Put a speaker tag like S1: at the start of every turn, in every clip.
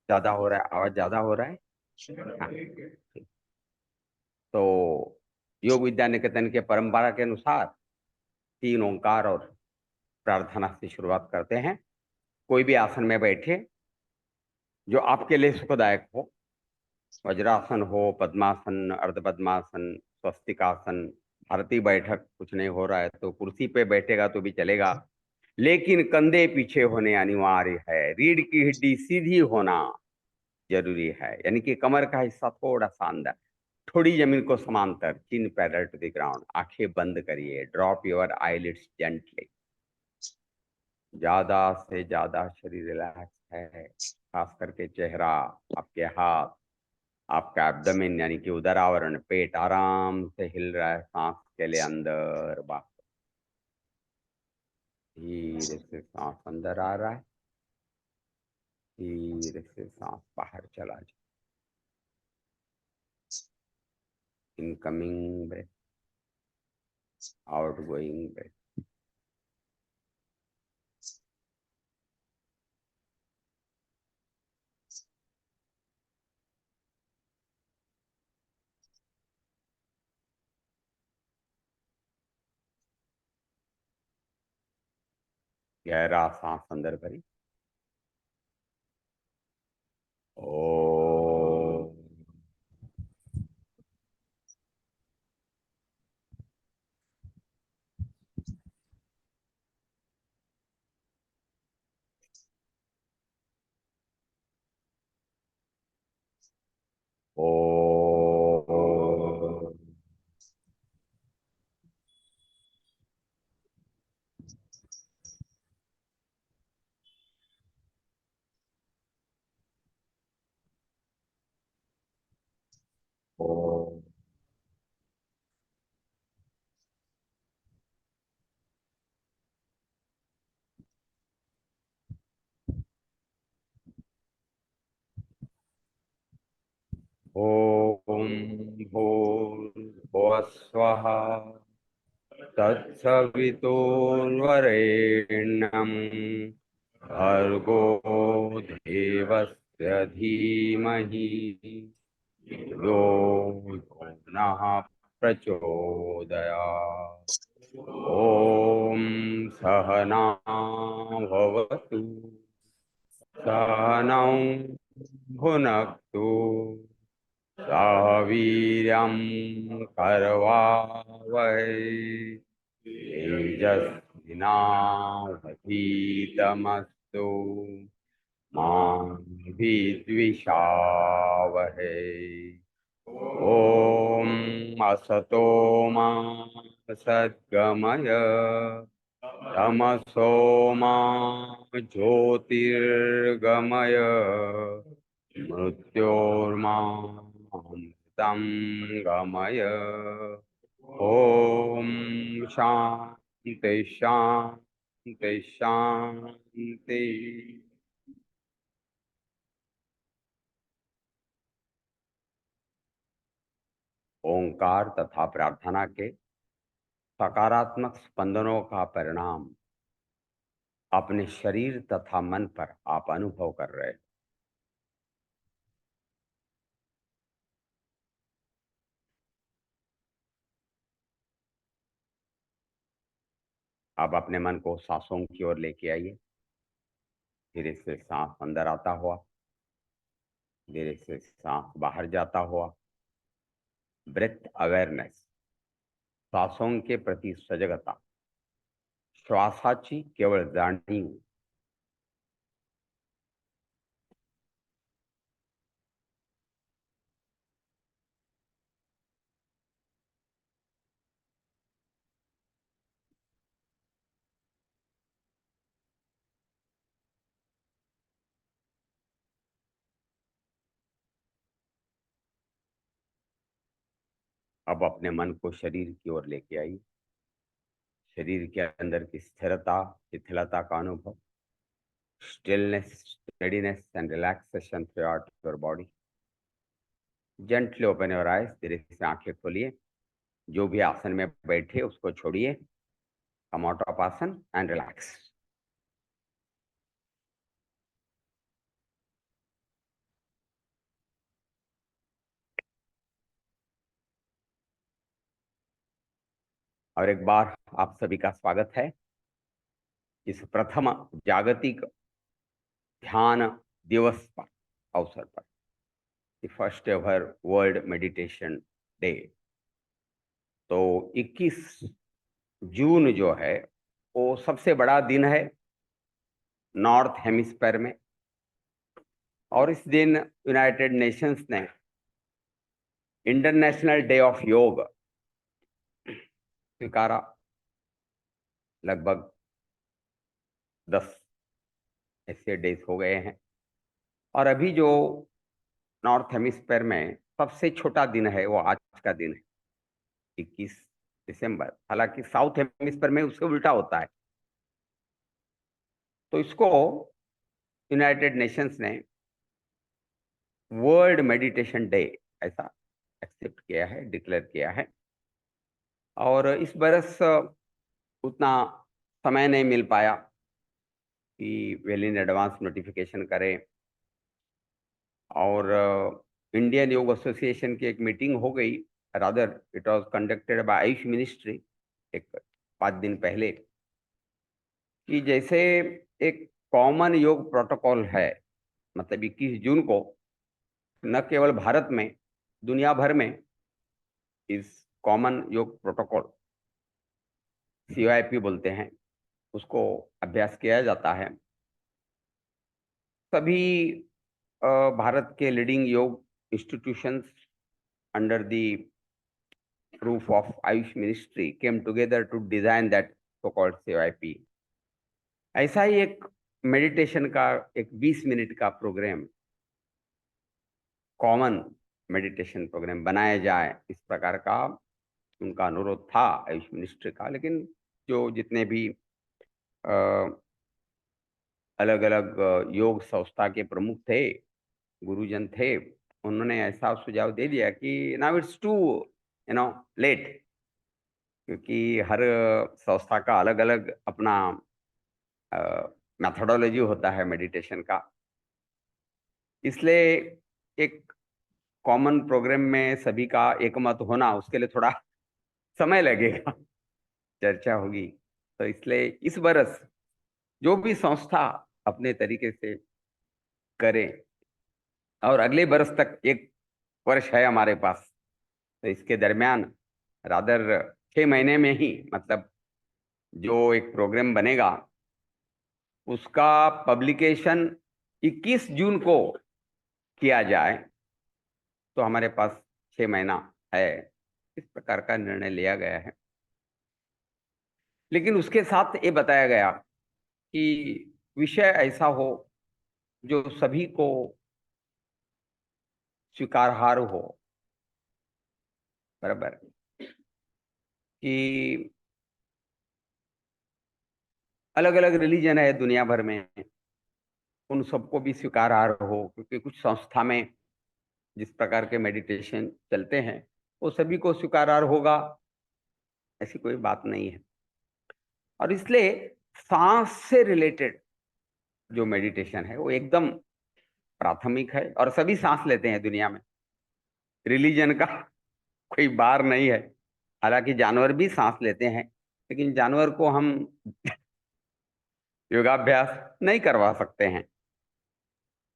S1: ज्यादा हो रहा है? आवाज ज्यादा हो रहा है? हाँ। तो योग विद्या निकेतन के परंपरा के अनुसार तीन ओंकार और प्रार्थना से शुरुआत करते हैं। कोई भी आसन में बैठे जो आपके लिए सुखदायक हो। वज्रासन हो, पद्मासन, अर्ध पद्मासन, स्वस्तिकासन, भारतीय बैठक कुछ नहीं हो रहा है तो कुर्सी पे बैठेगा तो भी चलेगा, लेकिन कंधे पीछे होने अनिवार्य है। रीढ़ की हड्डी सीधी होना जरूरी है, यानी कि कमर का हिस्सा थोड़ा सा अंदर, थोड़ी जमीन को समांतर, चिन पैरेलल टू द ग्राउंड। आंखें बंद करिए, ड्रॉप योर आईलिड्स जेंटली। ज्यादा से ज्यादा शरीर रिलैक्स है, खास करके चेहरा, आपके हाथ, आपका एब्डोमेन यानी कि उदर आवरण, पेट आराम से हिल रहा है सांस के लिए अंदर बाहर। धीरे से सांस अंदर आ रहा है, धीरे से सांस बाहर चला जाए। Incoming breath, outgoing breath. गहरा सांस अंदर भरी। ओ, ओ, ओ, ओम भूर्भुवः स्वः तत्सवितुर्वरेण्यं भर्गो देवस्य धीमहि यो नः प्रचोदयात्। ॐ सहना भवतु, सहनौ भुनक्तु, सह वीर्यं करवावहै, तेजस्विनावधीतमस्तु मा विद्विषावहै। ॐ असतो मा सद्गमय, तमसो मा ज्योतिर्गमय, मृत्योर्मामृतं गमय। ॐ शान्ति शान्ति शान्ति। ओंकार तथा प्रार्थना के सकारात्मक स्पंदनों का परिणाम अपने शरीर तथा मन पर आप अनुभव कर रहे हैं। अब अपने मन को सांसों की ओर लेके आइए। धीरे से सांस अंदर आता हुआ, धीरे से सांस बाहर जाता हुआ। ब्रेथ अवेयरनेस, श्वासों के प्रति सजगता, श्वासाची केवळ जाणीव। अब अपने मन को शरीर की ओर लेके आइए। शरीर के अंदर की स्थिरता, शिथिलता का अनुभव, stillness, steadiness and relaxation through out your body. Gently open your eyes, धीरे से आंखें खोलिए। जो भी आसन में बैठे उसको छोड़िए। कम आउट ऑफ आसन एंड रिलैक्स। और एक बार आप सभी का स्वागत है इस प्रथम जागतिक ध्यान दिवस पर अवसर पर, the first ever world meditation day. तो 21 जून जो है वो सबसे बड़ा दिन है नॉर्थ हेमिस्फीयर में, और इस दिन यूनाइटेड नेशंस ने इंटरनेशनल डे ऑफ योग स्वीकारा। लगभग 10 ऐसे डेज हो गए हैं, और अभी जो नॉर्थ हेमिस्फीयर में सबसे छोटा दिन है वो आज का दिन है 21 दिसंबर। हालांकि साउथ हेमिस्फीयर में उससे उल्टा होता है। तो इसको यूनाइटेड नेशंस ने वर्ल्ड मेडिटेशन डे ऐसा एक्सेप्ट किया है, डिक्लेयर किया है। और इस बरस उतना समय नहीं मिल पाया कि वेल इन एडवांस नोटिफिकेशन करें, और इंडियन योग एसोसिएशन की एक मीटिंग हो गई, rather it was conducted by Ayush ministry एक 5 दिन पहले, कि जैसे एक कॉमन योग प्रोटोकॉल है, मतलब 21 जून को न केवल भारत में, दुनिया भर में इस कॉमन योग प्रोटोकॉल CYP बोलते हैं उसको अभ्यास किया जाता है। सभी भारत के leading yoga institutions under the roof of Ayush ministry came together to design that so called CYP। ऐसा ही एक मेडिटेशन का एक 20 मिनट का प्रोग्राम, कॉमन मेडिटेशन प्रोग्राम बनाया जाए, इस प्रकार का उनका अनुरोध था आयुष मिनिस्ट्री का। लेकिन जो जितने भी अलग अलग योग संस्था के प्रमुख थे, गुरुजन थे, उन्होंने ऐसा सुझाव दे दिया कि नाउ इट्स टू लेट, क्योंकि हर संस्था का अलग अलग अपना मेथोडोलॉजी होता है मेडिटेशन का। इसलिए एक कॉमन प्रोग्राम में सभी का एकमत होना, उसके लिए थोड़ा समय लगेगा, चर्चा होगी। तो इसलिए इस बरस जो भी संस्था अपने तरीके से करे, और अगले बरस तक 1 वर्ष है हमारे पास, तो इसके दरमियान रादर 6 महीने में ही, मतलब जो एक प्रोग्राम बनेगा उसका पब्लिकेशन 21 जून को किया जाए, तो हमारे पास 6 महीना है। इस प्रकार का निर्णय लिया गया है। लेकिन उसके साथ ये बताया गया कि विषय ऐसा हो जो सभी को स्वीकार्य हो, बराबर, कि अलग अलग रिलीजन है दुनिया भर में, उन सबको भी स्वीकार्य हो, क्योंकि कुछ संस्था में जिस प्रकार के मेडिटेशन चलते हैं वो सभी को स्वीकार्य होगा, ऐसी कोई बात नहीं है। और इसलिए सांस से रिलेटेड जो मेडिटेशन है वो एकदम प्राथमिक है, और सभी सांस लेते हैं दुनिया में, रिलीजन का कोई बार नहीं है। हालांकि जानवर भी सांस लेते हैं, लेकिन जानवर को हम योगाभ्यास नहीं करवा सकते हैं।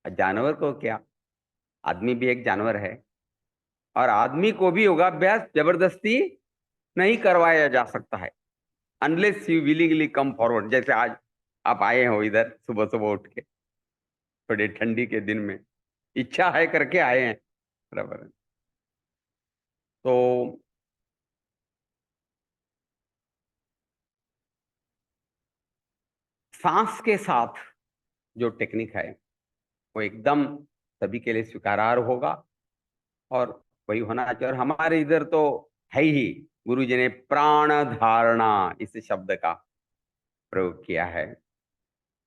S1: जानवर को क्या, आदमी भी एक जानवर है, और आदमी को भी योगाभ्यास जबरदस्ती नहीं करवाया जा सकता है, unless you willingly come forward. जैसे आज आप आए हो इधर सुबह सुबह उठ के, थोड़ी ठंडी के दिन में, इच्छा है करके आए हैं, बराबर। तो सांस के साथ जो टेक्निक है वो एकदम सभी के लिए स्वीकार्य होगा, और वही होना चाहिए। और हमारे इधर तो है ही, गुरु जी ने प्राण धारणा इस शब्द का प्रयोग किया है।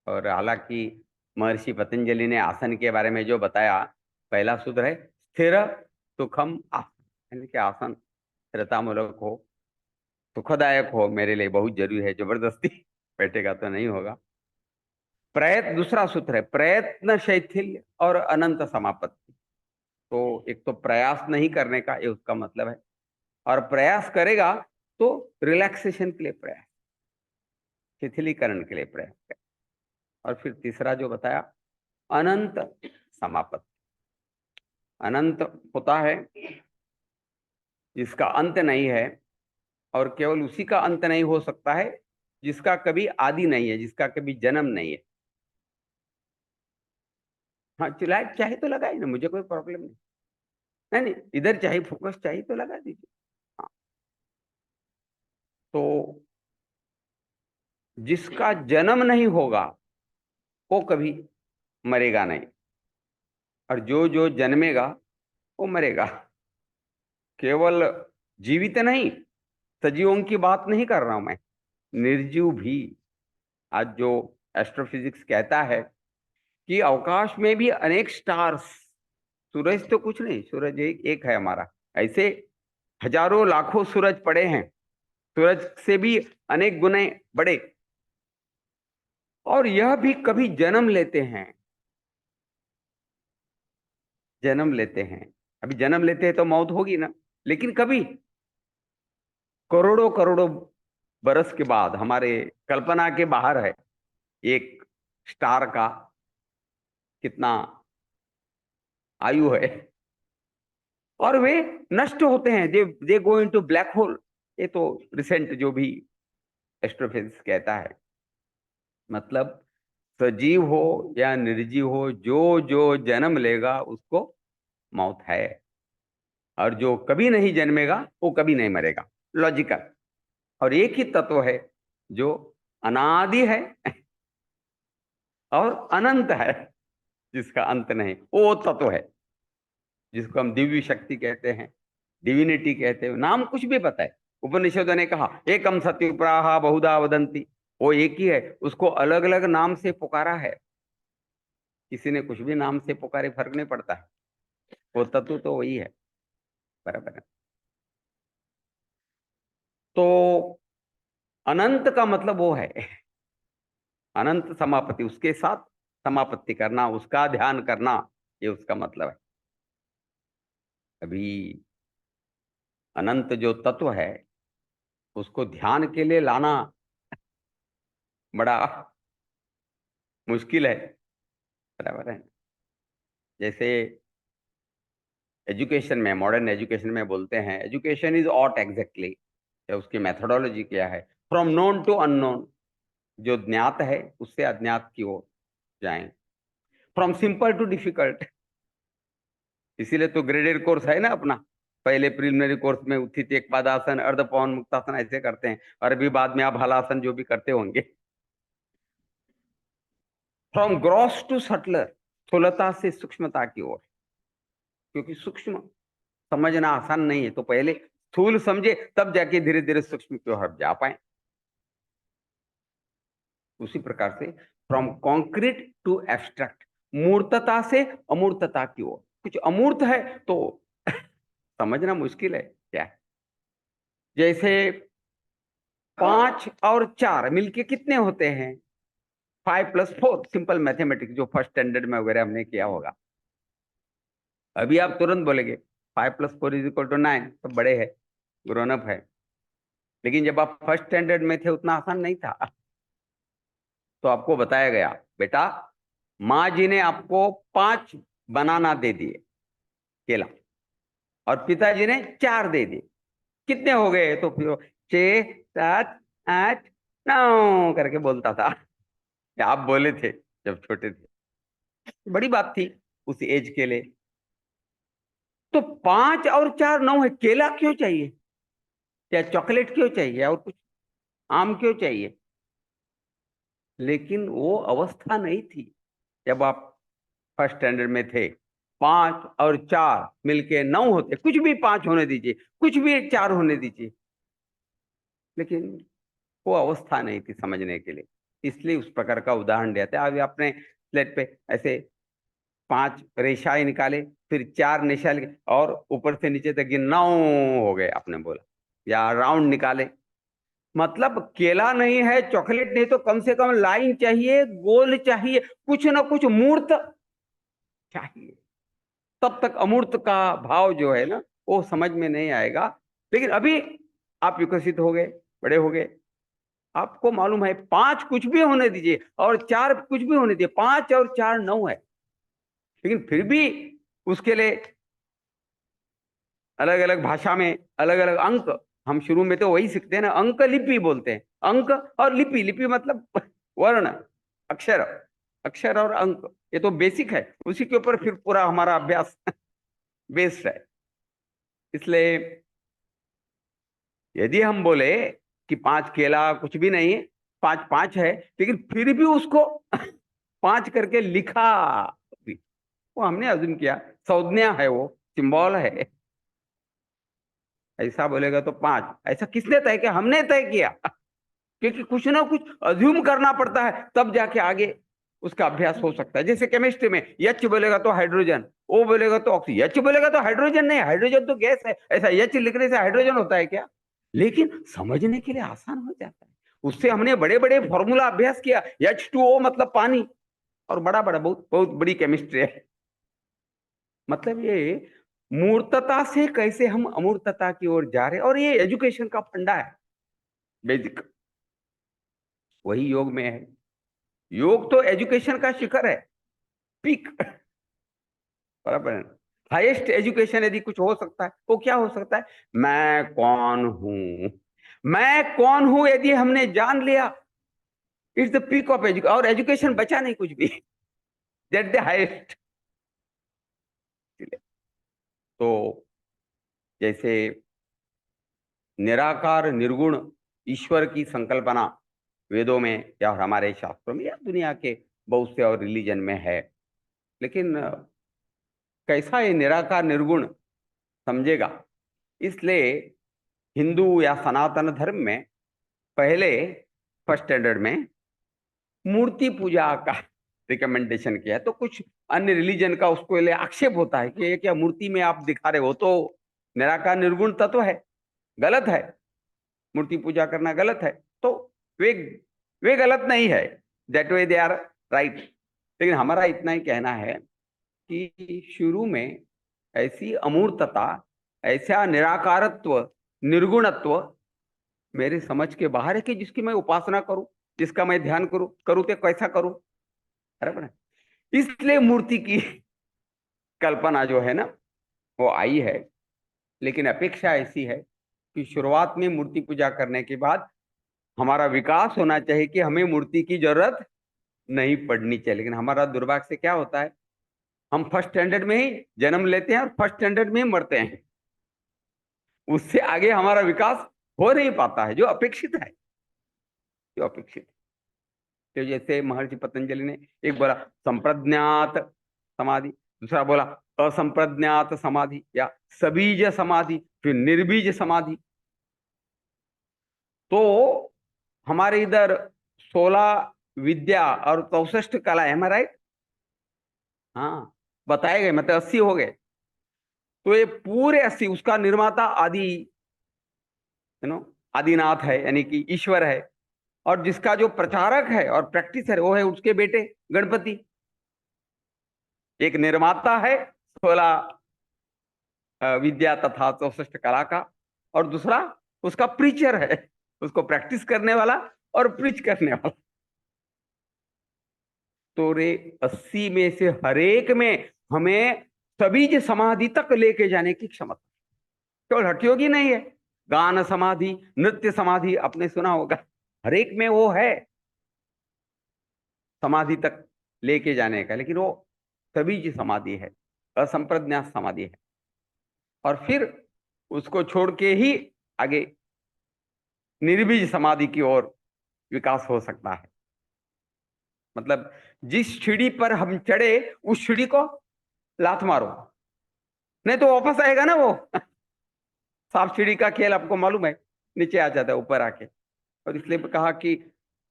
S1: और हालांकि महर्षि पतंजलि ने आसन के बारे में जो बताया, पहला सूत्र है स्थिर सुखम आसन, यानी कि आसन स्थिरता मूलक हो, सुखदायक हो, मेरे लिए बहुत जरूरी है, जबरदस्ती बैठेगा तो नहीं होगा। प्रयत्न, दूसरा सूत्र है प्रयत्न शैथिल्य और अनंत समापत्ति। तो एक तो प्रयास नहीं करने का, ये उसका मतलब है, और प्रयास करेगा तो रिलैक्सेशन के लिए प्रयास, शिथिलीकरण के लिए प्रयास। और फिर तीसरा जो बताया, अनंत समापत्ति। अनंत होता है जिसका अंत नहीं है, और केवल उसी का अंत नहीं हो सकता है जिसका कभी आदि नहीं है, जिसका कभी जन्म नहीं है। हाँ, लाइट चाहे तो लगाए ना, मुझे कोई प्रॉब्लम नहीं। नहीं नहीं, इधर चाहे फोकस चाहिए तो लगा दीजिए। हाँ, तो जिसका जन्म नहीं होगा वो कभी मरेगा नहीं, और जो जो जन्मेगा वो मरेगा। केवल जीवित नहीं, सजीवों की बात नहीं कर रहा हूं मैं, निर्जीव भी। आज जो एस्ट्रोफिजिक्स कहता है कि अवकाश में भी अनेक स्टार्स, सूरज तो कुछ नहीं, सूरज एक है हमारा, ऐसे हजारों लाखों सूरज पड़े हैं, सूरज से भी अनेक गुने बड़े, और यह भी कभी जन्म लेते हैं। जन्म लेते हैं, अभी जन्म लेते हैं तो मौत होगी ना, लेकिन कभी करोड़ों करोड़ों बरस के बाद, हमारे कल्पना के बाहर है एक स्टार का कितना आयु है, और वे नष्ट होते हैं, दे गो इनटू ब्लैक होल। ये तो रिसेंट जो भी एस्ट्रोफिजिक्स कहता है। मतलब सजीव हो या निर्जीव हो, जो जो जन्म लेगा उसको मौत है, और जो कभी नहीं जन्मेगा वो कभी नहीं मरेगा। लॉजिकल। और एक ही तत्व है जो अनादि है और अनंत है, जिसका अंत नहीं, वो तत्व है जिसको हम दिव्य शक्ति कहते हैं, डिविनिटी कहते हैं, नाम कुछ भी पता है। उपनिषदों ने कहा एकम सत्युप्राहा बहुधा वदंती, वो एक ही है, उसको अलग अलग नाम से पुकारा है। किसी ने कुछ भी नाम से पुकारे, फर्क नहीं पड़ता है, वो तत्व तो वही है। बराबर है। तो अनंत का मतलब वो है अनंत समापत्ति, उसके साथ समापत्ति करना, उसका ध्यान करना, ये उसका मतलब है। अभी अनंत जो तत्व है उसको ध्यान के लिए लाना बड़ा मुश्किल है। बराबर है। जैसे एजुकेशन में, मॉडर्न एजुकेशन में बोलते हैं, एजुकेशन इज ऑट एग्जैक्टली, उसकी मेथोडोलॉजी क्या है, फ्रॉम नोन टू अननोन, जो ज्ञात है उससे अज्ञात की ओर जाएं, फ्रॉम सिंपल टू डिफिकल्ट। इसीलिए तो ग्रेडेड कोर्स है ना अपना। पहले प्रिलिमिनरी कोर्स में उत्थित एक पादासन, अर्धपवन, मुक्तासन ऐसे करते हैं, और अभी बाद में आप हलासन जो भी करते होंगे। फ्रॉम ग्रॉस टू सटलर, स्थूलता से सूक्ष्मता की ओर, क्योंकि सूक्ष्म समझना आसान नहीं है, तो पहले स्थूल समझे तब जाके धीरे धीरे सूक्ष्म की ओर जा पाए। उसी प्रकार से फ्रॉम कॉन्क्रीट टू एब्स्ट्रैक्ट, मूर्तता से अमूर्तता की ओर। कुछ अमूर्त है तो समझना मुश्किल है क्या है। जैसे 5 और 4 मिलके कितने होते हैं? 5+4, सिंपल मैथमेटिक्स जो फर्स्ट स्टैंडर्ड में वगैरह हमने किया होगा। अभी आप तुरंत बोलेंगे 5+4 = 9, तो बड़े है, ग्रोन अप है। लेकिन जब आप फर्स्ट स्टैंडर्ड में थे उतना आसान नहीं था। तो आपको बताया गया बेटा, माँ जी ने आपको 5 बनाना दे दिए केला, और पिताजी ने 4 दे दिए, कितने हो गए? तो फिर 6, 7, 8, 9 करके बोलता था। आप बोले थे जब छोटे थे, बड़ी बात थी उस एज के लिए। तो 5 और 4 9 है, केला क्यों चाहिए, या चॉकलेट क्यों चाहिए, और कुछ आम क्यों चाहिए? लेकिन वो अवस्था नहीं थी जब आप फर्स्ट स्टैंडर्ड में थे। 5 और 4 मिलके 9 होते, कुछ भी 5 होने दीजिए, कुछ भी 4 होने दीजिए, लेकिन वो अवस्था नहीं थी समझने के लिए। इसलिए उस प्रकार का उदाहरण दिया था। अभी आपने स्लेट पे ऐसे 5 रेशाएं निकाले, फिर 4 निशाल, और ऊपर से नीचे तक 9 हो गए आपने बोला, या राउंड निकाले। मतलब केला नहीं है, चॉकलेट नहीं, तो कम से कम लाइन चाहिए, गोल चाहिए, कुछ ना कुछ मूर्त चाहिए, तब तक अमूर्त का भाव जो है ना वो समझ में नहीं आएगा। लेकिन अभी आप विकसित हो गए, बड़े हो गए। आपको मालूम है 5 कुछ भी होने दीजिए और 4 कुछ भी होने दीजिए, 5 और 4 9 है, लेकिन फिर भी उसके लिए अलग अलग भाषा में अलग अलग अंक। हम शुरू में तो वही सीखते हैं ना, अंक लिपि बोलते हैं। अंक और लिपि, लिपि मतलब वर्ण, अक्षर, अक्षर और अंक, ये तो बेसिक है। उसी के ऊपर फिर पूरा हमारा अभ्यास बेस्ड है। इसलिए यदि हम बोले कि 5 केला कुछ भी नहीं है, 5 5 है, लेकिन फिर भी उसको 5 करके लिखा, वो हमने अज्यूम किया, संज्ञा है, वो सिंबल है। ऐसा बोलेगा तो 5, ऐसा किसने तय किया? हमने तय किया। क्योंकि कुछ ना कुछ अज्यूम करना पड़ता है, तब जाके आगे उसका अभ्यास हो सकता है। जैसे केमिस्ट्री में एच बोलेगा तो हाइड्रोजन, ओ बोलेगा तो ऑक्सीजन, एच बोलेगा तो हाइड्रोजन नहीं, हाइड्रोजन तो गैस है। ऐसा एच लिखने से हाइड्रोजन होता है क्या? लेकिन समझने के लिए आसान हो जाता है। उससे हमने बड़े बड़े फॉर्मूला अभ्यास किया, H2O मतलब पानी, और बड़ा बड़ा बहुत बहुत बड़ी केमिस्ट्री है। मतलब ये मूर्तता से कैसे हम अमूर्तता की ओर जा रहे हैं, और ये एजुकेशन का फंडा है, बेसिक। वही योग में है। योग तो एजुकेशन का शिखर है, पीक, बराबर है। हाईएस्ट एजुकेशन यदि कुछ हो सकता है, वो क्या हो सकता है? मैं कौन हूं, मैं कौन हूं यदि हमने जान लिया, it's the peak of education. और एजुकेशन बचा नहीं कुछ भी, दैट द हाईएस्ट। तो जैसे निराकार निर्गुण ईश्वर की संकल्पना वेदों में या हमारे शास्त्रों में या दुनिया के बहुत से और रिलीजन में है, लेकिन कैसा ये निराकार निर्गुण समझेगा? इसलिए हिंदू या सनातन धर्म में पहले फर्स्ट स्टैंडर्ड में मूर्ति पूजा का रिकमेंडेशन किया है। तो कुछ अन्य रिलीजन का उसको लिए आक्षेप होता है कि ये क्या मूर्ति में आप दिखा रहे हो, तो निराकार निर्गुण तत्व है, गलत है, मूर्ति पूजा करना गलत है। तो वे वे गलत नहीं है, that way they are right. लेकिन हमारा इतना ही कहना है कि शुरू में ऐसी अमूर्तता, ऐसा निराकारत्व, निर्गुणत्व मेरे समझ के बाहर है कि जिसकी मैं उपासना करूं, जिसका मैं ध्यान करूं, करूं तो कैसा करूं, बराबर है। इसलिए मूर्ति की कल्पना जो है ना, वो आई है। लेकिन अपेक्षा ऐसी है कि शुरुआत में मूर्ति पूजा करने के बाद हमारा विकास होना चाहिए कि हमें मूर्ति की जरूरत नहीं पड़नी चाहिए। लेकिन हमारा दुर्भाग्य से क्या होता है, हम फर्स्ट स्टैंडर्ड में ही जन्म लेते हैं और फर्स्ट स्टैंडर्ड में ही मरते हैं। उससे आगे हमारा विकास हो नहीं पाता है, जो अपेक्षित है, जो अपेक्षित है। तो जैसे महर्षि पतंजलि ने एक बोला संप्रज्ञात समाधि, दूसरा बोला असंप्रज्ञात समाधि या सबीज समाधि, फिर निर्बीज समाधि। तो हमारे इधर 16 विद्या और 64 कला है, राइट? हाँ, बताए गए, मतलब 80 हो गए। तो ये पूरे 80, उसका निर्माता आदि, आदिनाथ है, यानी कि ईश्वर है। और जिसका जो प्रचारक है और प्रैक्टिसर वो है उसके बेटे गणपति। एक निर्माता है 16 विद्या तथा 64 कला का, और दूसरा उसका प्रीचर है, उसको प्रैक्टिस करने वाला और प्रीच करने वाला। तो रे 80 में से हर एक में हमें सबीज समाधि तक लेके जाने की क्षमता, केवल हठयोगी नहीं है। गान समाधि, नृत्य समाधि आपने सुना होगा, हर एक में वो है समाधि तक लेके जाने का। लेकिन वो सबीज समाधि है, असंप्रज्ञात समाधि है। और फिर उसको छोड़ के ही आगे निर्बीज समाधि की ओर विकास हो सकता है। मतलब जिस सीढ़ी पर हम चढ़े उस सीढ़ी को लात मारो, नहीं तो वापस आएगा ना वो। सांप सीढ़ी का खेल आपको मालूम है, नीचे आ जाता है ऊपर आके। और इसलिए कहा कि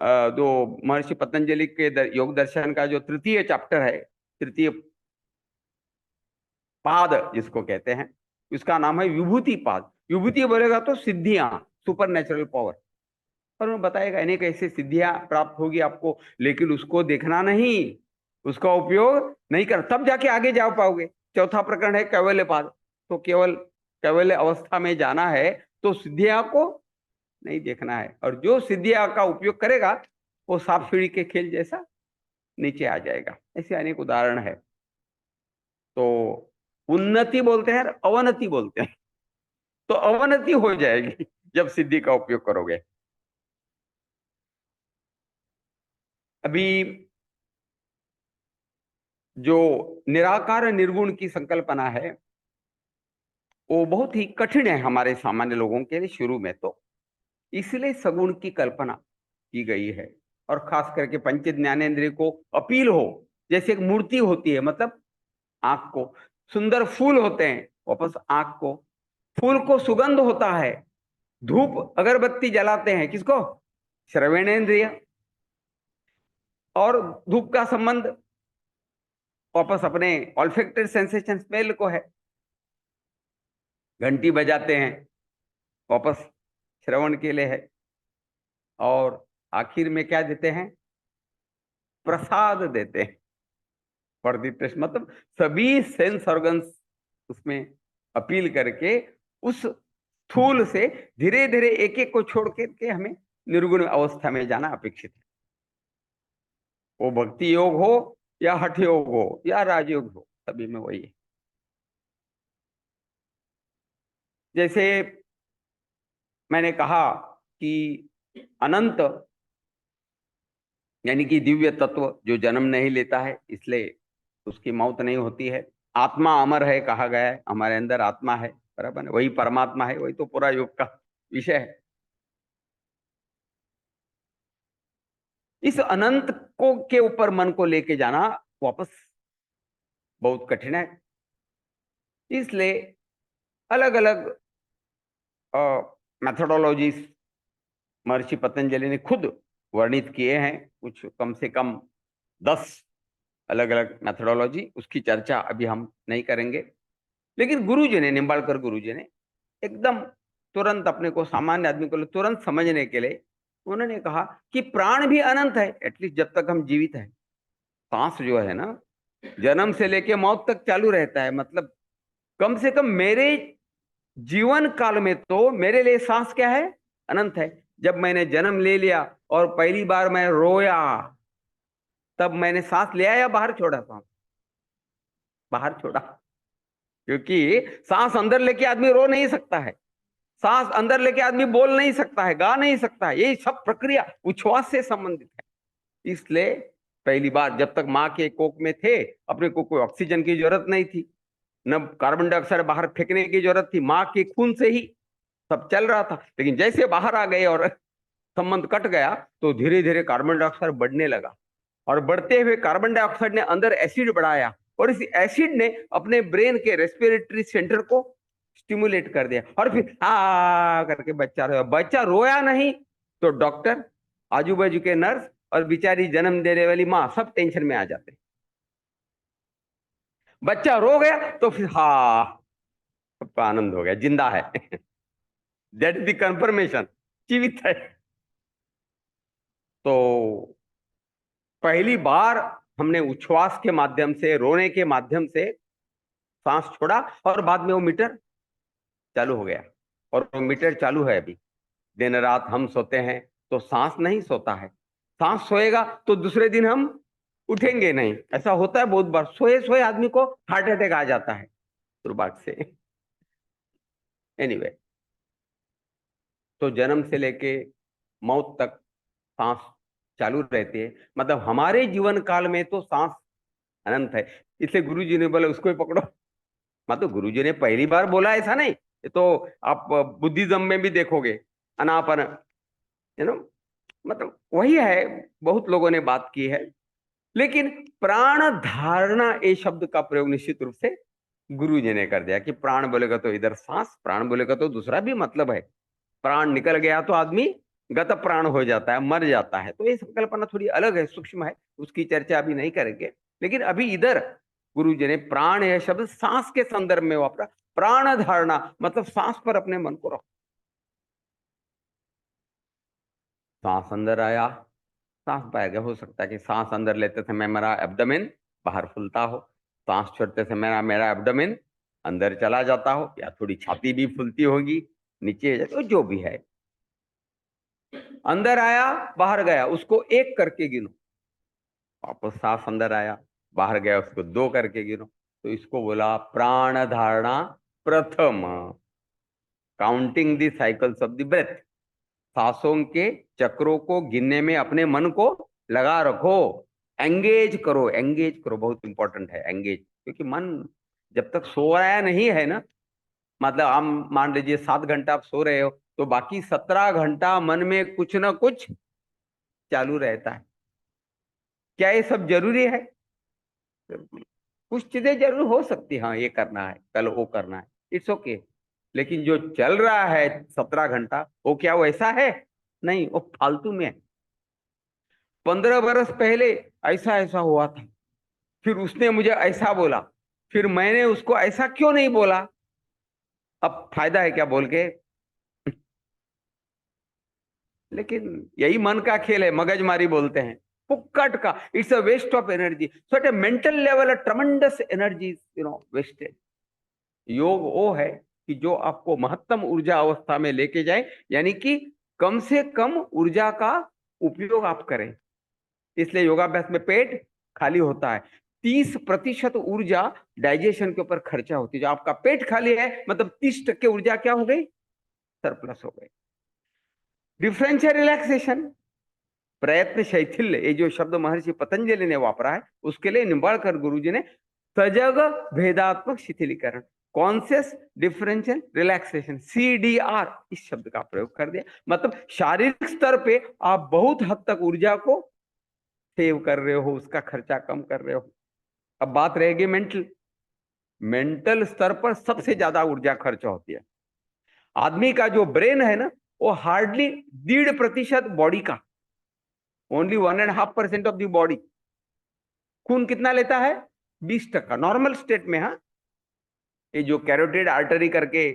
S1: जो महर्षि पतंजलि के योग दर्शन का जो तृतीय चैप्टर है, तृतीय पाद जिसको कहते हैं, उसका नाम है विभूति पाद। विभूति बोलेगा तो सिद्धियां, सुपर नेचुरल पावर। और वो बताएगा अनेक ऐसे सिद्धियां प्राप्त होगी आपको, लेकिन उसको देखना नहीं, उसका उपयोग नहीं कर, तब जाके आगे जा पाओगे। चौथा प्रकरण है कैवल्य पाद। तो केवल कैवल्य अवस्था में जाना है तो सिद्धियां को नहीं देखना है। और जो सिद्धियां का उपयोग करेगा वो सांप सीढ़ी के खेल जैसा नीचे आ जाएगा। ऐसे अनेक उदाहरण है। तो उन्नति बोलते हैं, अवनति बोलते हैं। तो अवनति हो जाएगी जब सिद्धि का उपयोग करोगे। अभी जो निराकार निर्गुण की संकल्पना है वो बहुत ही कठिन है हमारे सामान्य लोगों के लिए शुरू में, तो इसलिए सगुण की कल्पना की गई है। और खास करके पंच ज्ञानेंद्रिय को अपील हो, जैसे एक मूर्ति होती है, मतलब आंख को, सुंदर फूल होते हैं वापस आंख को, फूल को सुगंध होता है, धूप अगरबत्ती जलाते हैं किसको, श्रवणेन्द्रिय, और धूप का संबंध वापस अपने ऑल्फैक्टरी सेंसेशन स्मेल को है, घंटी बजाते हैं वापस श्रवण के लिए है, और आखिर में क्या देते हैं, प्रसाद देते हैं फॉर द टेस्ट। मतलब सभी सेंस ऑर्गन्स उसमें अपील करके उस स्थूल से धीरे धीरे एक एक को छोड़ के हमें निर्गुण अवस्था में जाना अपेक्षित है। वो भक्ति योग हो या हठ योग हो या राजयोग हो, सभी में वही है। जैसे मैंने कहा कि अनंत यानी कि दिव्य तत्व जो जन्म नहीं लेता है, इसलिए उसकी मौत नहीं होती है। आत्मा अमर है कहा गया है, हमारे अंदर आत्मा है, बराबर है, वही परमात्मा है, वही तो पूरा योग का विषय है। इस अनंत को के ऊपर मन को लेके जाना वापस बहुत कठिन है। इसलिए अलग अलग मेथोडोलॉजीज महर्षि पतंजलि ने खुद वर्णित किए हैं, कुछ कम से कम 10 अलग अलग मेथोडोलॉजी, उसकी चर्चा अभी हम नहीं करेंगे। लेकिन गुरुजी ने, निम्बाड़कर गुरुजी ने एकदम तुरंत अपने को, सामान्य आदमी को तुरंत समझने के लिए उन्होंने कहा कि प्राण भी अनंत है, एटलीस्ट जब तक हम जीवित हैं। सांस जो है ना, जन्म से लेके मौत तक चालू रहता है। मतलब कम से कम मेरे जीवन काल में तो मेरे लिए सांस क्या है, अनंत है। जब मैंने जन्म ले लिया और पहली बार मैं रोया, तब मैंने सांस लिया या बाहर छोड़ा सांस, बाहर छोड़ा। क्योंकि सांस अंदर लेके आदमी रो नहीं सकता है, सांस अंदर लेके आदमी बोल नहीं सकता है, गा नहीं सकता है, यही सब प्रक्रिया उच्छ्वास से संबंधित है। इसलिए पहली बार जब तक माँ के कोख में थे, अपने को कोई ऑक्सीजन की जरूरत नहीं थी, न कार्बन डाइऑक्साइड बाहर फेंकने की जरूरत थी, माँ के खून से ही सब चल रहा था। लेकिन जैसे बाहर आ गए और संबंध कट गया, तो धीरे धीरे कार्बन डाइऑक्साइड बढ़ने लगा, और बढ़ते हुए कार्बन डाइऑक्साइड ने अंदर एसिड बढ़ाया, और इस एसिड ने अपने ब्रेन के रेस्पिरेटरी सेंटर को स्टिमुलेट कर दिया, और फिर आ करके बच्चा रोया। बच्चा रोया नहीं तो डॉक्टर, आजू बाजू के नर्स और बेचारी जन्म देने वाली माँ सब टेंशन में आ जाते। बच्चा रो गया तो फिर सबका आनंद हो गया, जिंदा है। दैट इज द कंफर्मेशन, जीवित है। तो पहली बार हमने उच्छ्वास के माध्यम से, रोने के माध्यम से सांस छोड़ा, और बाद में वो मीटर चालू हो गया। और वो मीटर चालू है अभी। दिन रात हम सोते हैं तो सांस नहीं सोता है, सांस सोएगा तो दूसरे दिन हम उठेंगे नहीं। ऐसा होता है बहुत बार, सोए सोए आदमी को हार्ट अटैक आ जाता है दुर्भाग्य से। एनीवे, तो जन्म से लेके मौत तक सांस चालू रहती है। मतलब हमारे जीवन काल में तो सांस अनंत है। इसलिए गुरुजी ने बोला उसको ही पकड़ो। मतलब गुरुजी ने पहली बार बोला ऐसा नहीं, ये तो आप बुद्धिज्म में भी देखोगे, अनापन, यू नो, मतलब वही है, बहुत लोगों ने बात की है। लेकिन प्राण धारणा ये शब्द का प्रयोग निश्चित रूप से गुरुजी ने कर दिया कि प्राण बोलेगा तो इधर सांस, प्राण बोलेगा तो दूसरा भी मतलब है। प्राण निकल गया तो आदमी गत प्राण हो जाता है, मर जाता है। तो ये संकल्पना थोड़ी अलग है, सूक्ष्म है, उसकी चर्चा अभी नहीं करेंगे। लेकिन अभी इधर गुरुजी ने प्राण यह शब्द सांस के संदर्भ में वापरा। प्राण धारणा मतलब सांस पर अपने मन को रखो। सांस अंदर आया, सांस बाहर गया। हो सकता है कि सांस अंदर लेते समय मेरा एब्डोमेन बाहर फूलता हो, सांस छोड़ते समय मेरा मेरा एब्डोमेन अंदर चला जाता हो, या थोड़ी छाती भी फूलती होगी, नीचे जाती हो, जो भी है। अंदर आया बाहर गया उसको 1 करके गिनो, वापस सांस अंदर आया बाहर गया उसको 2 करके गिनो। तो इसको बोला प्राण धारणा प्रथम, counting the cycles of the breath. सांसों के चक्रों को गिनने में अपने मन को लगा रखो, एंगेज करो, एंगेज करो, बहुत इंपॉर्टेंट है एंगेज। क्योंकि मन जब तक सोया नहीं है ना, मतलब आप मान लीजिए 7 घंटा आप सो रहे हो तो बाकी 17 घंटा मन में कुछ ना कुछ चालू रहता है। क्या ये सब जरूरी है? कुछ चीजें जरूर हो सकती है, हाँ ये करना है कल वो करना है, इट्स ओके। लेकिन जो चल रहा है 17 घंटा वो क्या वैसा है? नहीं, वो फालतू में है। 15 बरस पहले ऐसा ऐसा हुआ था, फिर उसने मुझे ऐसा बोला, फिर मैंने उसको ऐसा क्यों नहीं बोला, अब फायदा है क्या बोल के? लेकिन यही मन का खेल है, मगजमारी बोलते हैं, फुक्कट का, it's a waste of energy. So at a mental level a tremendous energy wasted. Yoga वो है कि जो आपको महत्तम ऊर्जा अवस्था में लेके जाए, यानी कि कम से कम ऊर्जा का उपयोग आप करें। इसलिए योगाभ्यास में पेट खाली होता है। 30% ऊर्जा डाइजेशन के ऊपर खर्चा होती है। जो आपका पेट खाली है मतलब 30% ऊर्जा क्या हो गई? सरप्लस हो गई। डिफरेंशियल रिलैक्सेशन, प्रयत्न शैथिल्य, ये जो शब्द महर्षि पतंजलि ने वापरा है उसके लिए निंबाड़कर गुरुजी ने सजग भेदात्मक शिथिलीकरण, कॉन्शियस डिफरेंशियल रिलैक्सेशन, CDR, इस शब्द का प्रयोग कर दिया। मतलब शारीरिक स्तर पे आप बहुत हद तक ऊर्जा को सेव कर रहे हो, उसका खर्चा कम कर रहे हो। अब बात रहेगी मेंटल। मेंटल स्तर पर सबसे ज्यादा ऊर्जा खर्च होती है। आदमी का जो ब्रेन है ना, वो हार्डली 1.5% बॉडी का, ओनली 1.5% ऑफ द बॉडी। खून कितना लेता है? 20% नॉर्मल स्टेट में। हाँ, ये जो कैरोटिड आर्टरी करके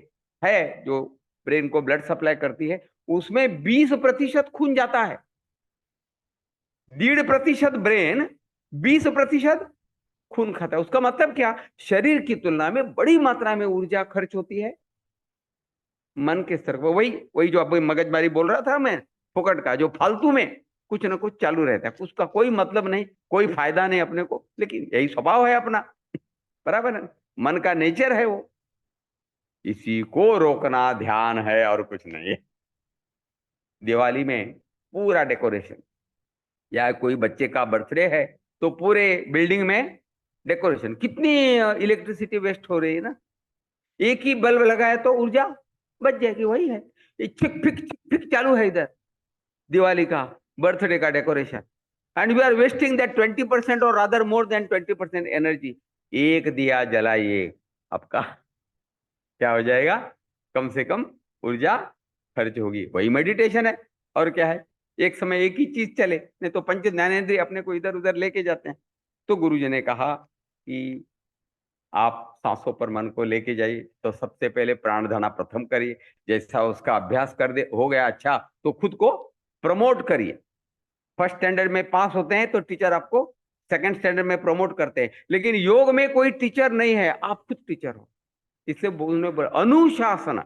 S1: है जो ब्रेन को ब्लड सप्लाई करती है, उसमें 20% खून जाता है। 1.5% ब्रेन, 20% खून खाता है। उसका मतलब क्या? शरीर की तुलना में बड़ी मात्रा में ऊर्जा खर्च होती है मन के स्तर पर। वही वही जो अभी मगजमारी बोल रहा था मैं, फोकट का, जो फालतू में कुछ ना कुछ चालू रहता है, उसका कोई मतलब नहीं, कोई फायदा नहीं अपने को, लेकिन यही स्वभाव है अपना, बराबर है? मन का नेचर है वो। इसी को रोकना ध्यान है और कुछ नहीं है। दिवाली में पूरा डेकोरेशन, या कोई बच्चे का बर्थडे है तो पूरे बिल्डिंग में डेकोरेशन, कितनी इलेक्ट्रिसिटी वेस्ट हो रही है ना। एक ही बल्ब लगाया तो ऊर्जा बच जाएगी। वही है, ये छिक फिक चालू है इधर दिवाली का, बर्थडे का decoration, and we are wasting that 20% और रादर मोर देन 20% एनर्जी। एक दिया जलाइए, आपका क्या हो जाएगा? कम से कम ऊर्जा खर्च होगी। वही मेडिटेशन है और क्या है। एक समय एक ही चीज चले, नहीं तो पंच ज्ञानेंद्रिय अपने को इधर उधर लेके जाते हैं। तो गुरुजी ने कहा कि आप सांसों पर मन को लेके जाइए, तो सबसे पहले प्राण धारणा प्रथम करिए। जैसा उसका अभ्यास कर दे हो गया अच्छा, तो खुद को प्रमोट करिए। फर्स्ट स्टैंडर्ड में पास होते हैं तो टीचर आपको सेकंड स्टैंडर्ड में प्रमोट करते हैं, लेकिन योग में कोई टीचर नहीं है, आप खुद टीचर हो। इससे बोलने पर अनुशासन,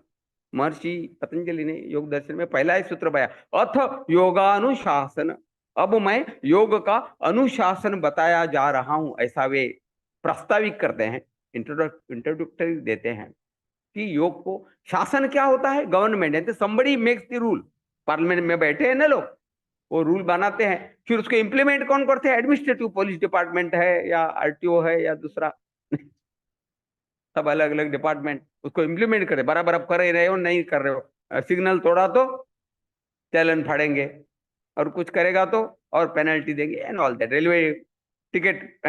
S1: महर्षि पतंजलि ने योग दर्शन में पहला ही सूत्र बताया, अथ योगानुशासन। अब मैं योग का अनुशासन बताया जा रहा हूं, ऐसा वे प्रस्ताविक करते हैं, इंट्रोडक्टरी देते हैं कि योग को शासन क्या होता है? गवर्नमेंट है, somebody makes the rule. Parliament में बैठे हैं ना लोग, वो रूल बनाते हैं, फिर उसको इंप्लीमेंट कौन करते हैं? एडमिनिस्ट्रेटिव, पुलिस डिपार्टमेंट है या RTO है या दूसरा, सब अलग अलग डिपार्टमेंट उसको इंप्लीमेंट करे। बराबर अब कर रहे हो नहीं कर रहे हो, सिग्नल तोड़ा तो चलन फाड़ेंगे, और कुछ करेगा तो और पेनल्टी देंगे, and all that, railway ticket,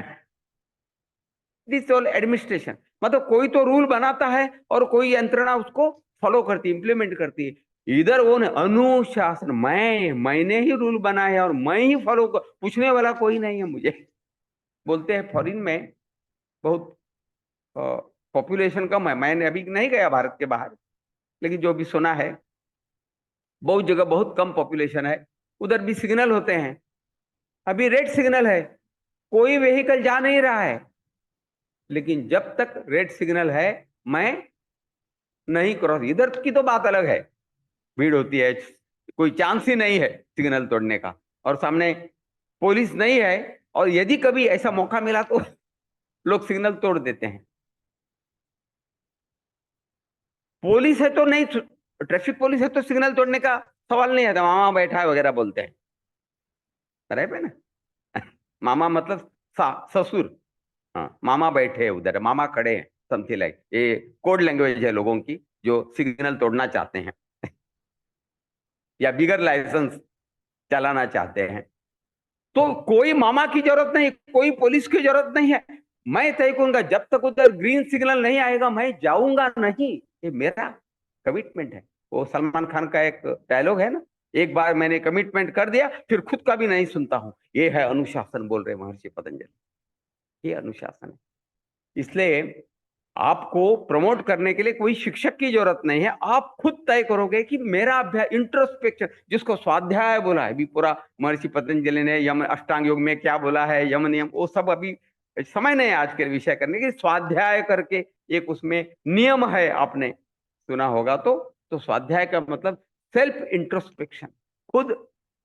S1: this all administration. मतलब कोई तो रूल बनाता है और कोई यंत्रणा उसको फॉलो करती है, इंप्लीमेंट करती है। इधर वो अनुशासन, मैंने ही रूल बनाया है और मैं ही फॉलो कर, पूछने वाला कोई नहीं है मुझे। बोलते हैं फॉरेन में बहुत पॉपुलेशन कम है, मैंने अभी नहीं गया भारत के बाहर, लेकिन जो भी सुना है बहुत जगह बहुत कम पॉपुलेशन है, उधर भी सिग्नल होते हैं, अभी रेड सिग्नल है, कोई व्हीकल जा नहीं रहा है, लेकिन जब तक रेड सिग्नल है मैं नहीं क्रॉस। इधर की तो बात अलग है, भीड़ होती है, कोई चांस ही नहीं है सिग्नल तोड़ने का, और सामने पुलिस नहीं है, और यदि कभी ऐसा मौका मिला तो लोग सिग्नल तोड़ देते हैं। पुलिस है तो नहीं, ट्रैफिक पुलिस है तो सिग्नल तोड़ने का सवाल नहीं आता, मामा बैठा है वगैरह बोलते हैं, बराबर है ना। मामा मतलब ससुर, हाँ, मामा बैठे हैं उधर, मामा खड़े हैं, समथिंग लाइक, ये कोड लैंग्वेज है लोगों की जो सिग्नल तोड़ना चाहते हैं या बिगर लाइसेंस चलाना चाहते हैं। तो कोई मामा की जरूरत नहीं, कोई पुलिस की जरूरत नहीं है। मैं तय करूंगा जब तक उधर ग्रीन सिग्नल नहीं आएगा मैं जाऊंगा नहीं, ये मेरा कमिटमेंट है। वो सलमान खान का एक डायलॉग है ना, एक बार मैंने कमिटमेंट कर दिया फिर खुद का भी नहीं सुनता हूं। ये है अनुशासन, बोल रहे महर्षि पतंजलि, ये अनुशासन है। इसलिए आपको प्रमोट करने के लिए कोई शिक्षक की जरूरत नहीं है, आप खुद तय करोगे कि मेरा अभ्यास, इंट्रोस्पेक्शन, जिसको स्वाध्याय बोला है, अभी पूरा महर्षि पतंजलि ने यम अष्टांग योग में क्या बोला है, यम नियम, वो सब अभी समय नहीं है आज के विषय करने की। स्वाध्याय करके एक उसमें नियम है, आपने सुना होगा तो स्वाध्याय का मतलब सेल्फ इंट्रोस्पेक्शन, खुद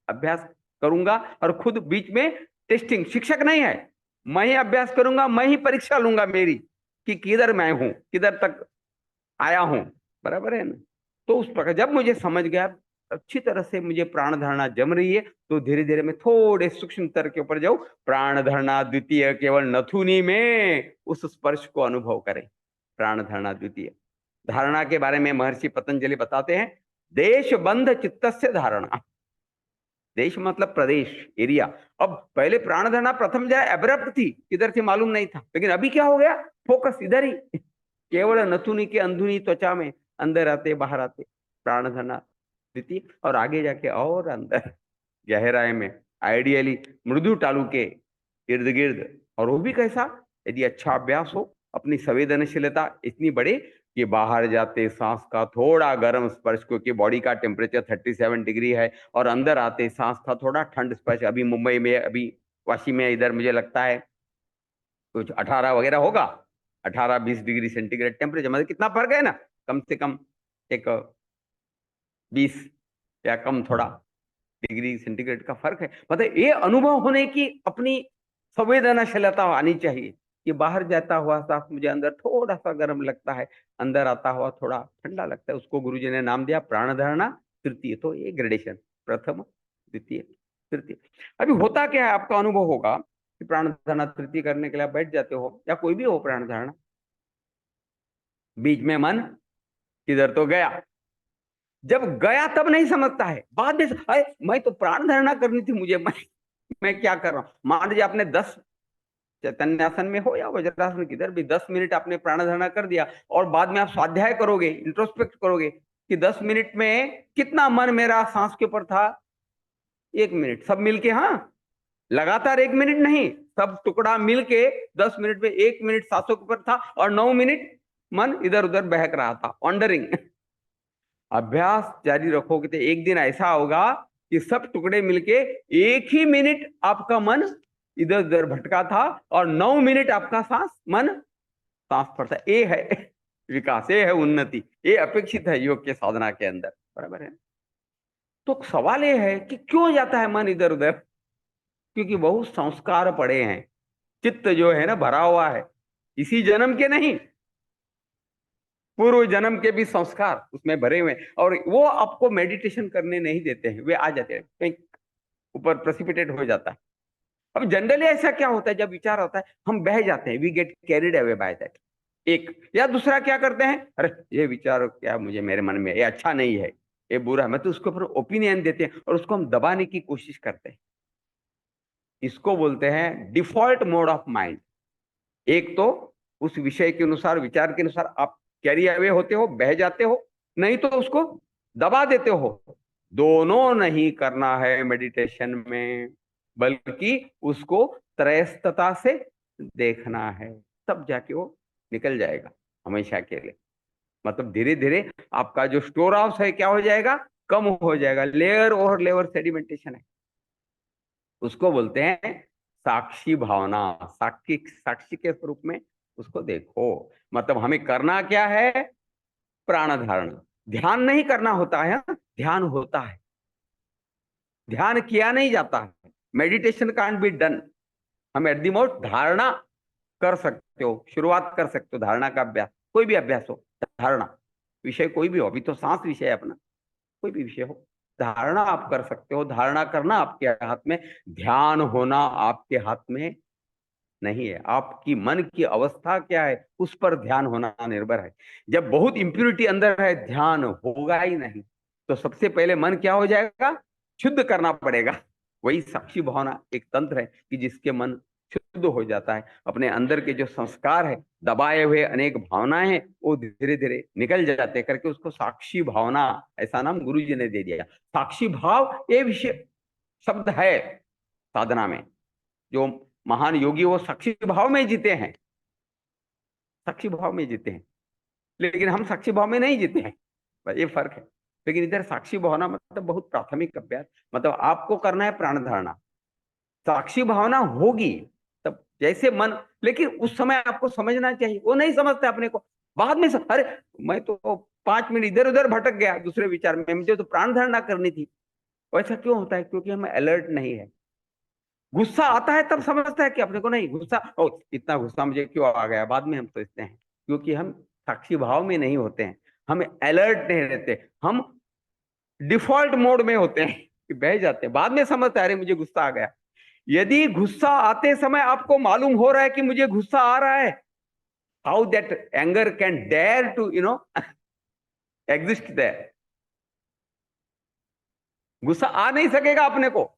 S1: अभ्यास करूंगा और खुद बीच में टेस्टिंग, शिक्षक नहीं है, मैं ही अभ्यास करूंगा, मैं ही परीक्षा लूंगा मेरी कि किधर मैं हूं, किधर तक आया हूं, बराबर है ना। तो उस प्रकार जब मुझे समझ गया अच्छी तरह से मुझे प्राण धारणा जम रही है, तो धीरे धीरे मैं थोड़े सूक्ष्म स्तर के ऊपर जाऊं, प्राण धारणा द्वितीय केवल नथुनी में उस स्पर्श को अनुभव करें। प्राण धारणा द्वितीय धारणा के बारे में महर्षि पतंजलि बताते हैं, देश बंध चित्तस्य धारणा, देश मतलब प्रदेश, एरिया। अब पहले प्राण धारणा प्रथम जरा एब्रप्ट थी, किधर से मालूम नहीं था, लेकिन अभी क्या हो गया, फोकस इधर ही, केवल नथुनी के अंधुनी त्वचा में, अंदर आते बाहर आते, प्राण धारणा द्वितीय, और आगे जाके और अंदर गहराई में, आइडियली मृदु टालू के इर्द गिर्द। और वो भी कैसा, यदि अच्छा अभ्यास हो, अपनी संवेदनशीलता इतनी बढ़े कि बाहर जाते सांस का थोड़ा गर्म स्पर्श, क्योंकि बॉडी का टेम्परेचर 37 डिग्री है, और अंदर आते सांस का थोड़ा ठंड स्पर्श। अभी मुंबई में, अभी वाशी में, इधर मुझे लगता है कुछ 18 वगैरह होगा, 18-20 डिग्री सेंटीग्रेड टेम्परेचर, मतलब कितना फर्क है ना, कम से कम एक 20 या कम थोड़ा डिग्री सेंटीग्रेड का फर्क है। मतलब ये अनुभव होने की अपनी संवेदनशीलता आनी चाहिए कि बाहर जाता हुआ सांस मुझे अंदर थोड़ा सा गर्म लगता है, अंदर आता हुआ थोड़ा ठंडा लगता है। उसको गुरुजी ने नाम दिया प्राण धारणा तृतीय। तो ये ग्रेडेशन, प्रथम द्वितीय तृतीय। अभी होता क्या है, आपका अनुभव होगा कि प्राण धारणा तृतीय करने के लिए आप बैठ जाते हो, या कोई भी हो प्राण धारणा, बीच में मन किधर तो गया, जब गया तब नहीं समझता है, बाद में अरे मैं तो प्राण धारणा करनी थी मुझे, मैं क्या कर रहा हूं। मान लीजिए आपने 10 चैतन्यासन में हो या वज्रासन, किधर भी 10 मिनट आपने प्राण धारणा कर दिया, और बाद में आप स्वाध्याय करोगे, इंट्रोस्पेक्ट करोगे कि 10 मिनट में कितना मन मेरा सांस के ऊपर था, 1 मिनट सब मिलके, हाँ, लगातार 1 मिनट नहीं, सब टुकड़ा मिलके 10 मिनट में 1 मिनट सांसों के ऊपर था, और 9 मिनट मन इधर उधर बहक रहा था, वॉन्डरिंग। अभ्यास जारी रखोगे तो एक दिन ऐसा होगा कि सब टुकड़े मिलके 1 ही मिनट आपका मन इधर उधर भटका था, और 9 मिनट आपका मन सांस पड़ता। ये है विकास, ये है उन्नति, ये अपेक्षित है योग के साधना के अंदर, बराबर है। तो सवाल ये है कि क्यों जाता है मन इधर उधर, क्योंकि बहुत संस्कार पड़े हैं, चित्त जो है ना भरा हुआ है, इसी जन्म के नहीं, पूर्व जन्म के भी संस्कार उसमें भरे हुए हैं, और वो आपको मेडिटेशन करने नहीं देते हैं, वे आ जाते हैं कहीं ऊपर, प्रेसिपिटेट हो जाता है। अब जनरली ऐसा क्या होता है, जब विचार होता है हम बह जाते हैं, we get carried away by that. एक या दूसरा क्या करते हैं, अरे ये विचार क्या मुझे मेरे मन में, ये अच्छा नहीं है, ये बुरा है, मतलब उसके ऊपर ओपिनियन देते हैं, और उसको हम दबाने की कोशिश करते हैं। इसको बोलते हैं डिफॉल्ट मोड ऑफ माइंड। एक तो उस विषय के अनुसार, विचार के अनुसार आप कैरी अवे होते हो, बह जाते हो, नहीं तो उसको दबा देते हो। दोनों नहीं करना है मेडिटेशन में, बल्कि उसको त्रयस्तता से देखना है, तब जाके वो निकल जाएगा हमेशा के लिए। मतलब धीरे धीरे आपका जो स्टोर हाउस है क्या हो जाएगा, कम हो जाएगा, लेयर ओवर लेयर सेडिमेंटेशन है। उसको बोलते हैं साक्षी भावना, साक्षी, साक्षी के स्वरूप में उसको देखो। मतलब हमें करना क्या है, प्राण धारणा, ध्यान नहीं करना होता है, ध्यान होता है, ध्यान किया नहीं जाता है। Meditation can't be done. हम एट द मोस्ट धारणा कर सकते हो, शुरुआत कर सकते हो धारणा का अभ्यास, कोई भी अभ्यास हो, धारणा विषय कोई भी हो, अभी तो सांस विषय है अपना, कोई भी विषय हो, धारणा आप कर सकते हो। धारणा करना आपके हाथ में, ध्यान होना आपके हाथ में नहीं है। आपकी मन की अवस्था क्या है उस पर ध्यान होना निर्भर है। जब बहुत इंप्योरिटी अंदर है, ध्यान होगा ही नहीं। तो सबसे पहले मन क्या हो जाएगा, शुद्ध करना पड़ेगा। वही साक्षी भावना एक तंत्र है कि जिसके मन शुद्ध हो जाता है, अपने अंदर के जो संस्कार है, दबाए हुए अनेक भावनाएं हैं, वो धीरे धीरे निकल जाते करके उसको साक्षी भावना ऐसा नाम गुरु जी ने दे दिया। साक्षी भाव ये विषय शब्द है साधना में। जो महान योगी वो साक्षी भाव में जीते हैं, साक्षी भाव में जीते हैं। लेकिन हम साक्षी भाव में नहीं जीते हैं, बस ये फर्क है। लेकिन इधर साक्षी भावना मतलब बहुत प्राथमिक अभ्यास, मतलब आपको करना है प्राण धारणा, साक्षी भावना होगी तब जैसे मन। लेकिन उस समय आपको समझना चाहिए, वो नहीं समझते अपने को। बाद में अरे मैं तो 5 मिनट इधर उधर भटक गया दूसरे विचार में, मुझे तो प्राण धारणा करनी थी। वैसा क्यों होता है? क्योंकि हम अलर्ट नहीं है। गुस्सा आता है तब समझता है कि अपने को नहीं गुस्सा, ओ इतना गुस्सा मुझे क्यों आ गया, बाद में हम सोचते हैं। क्योंकि हम साक्षी भाव में नहीं होते हैं, हम अलर्ट नहीं रहते, हम डिफॉल्ट मोड में होते हैं कि बह जाते हैं। बाद में समझते हैं अरे मुझे गुस्सा आ गया। यदि गुस्सा आते समय आपको मालूम हो रहा है कि मुझे गुस्सा आ रहा है, how that anger can dare to exist there. गुस्सा आ नहीं सकेगा अपने को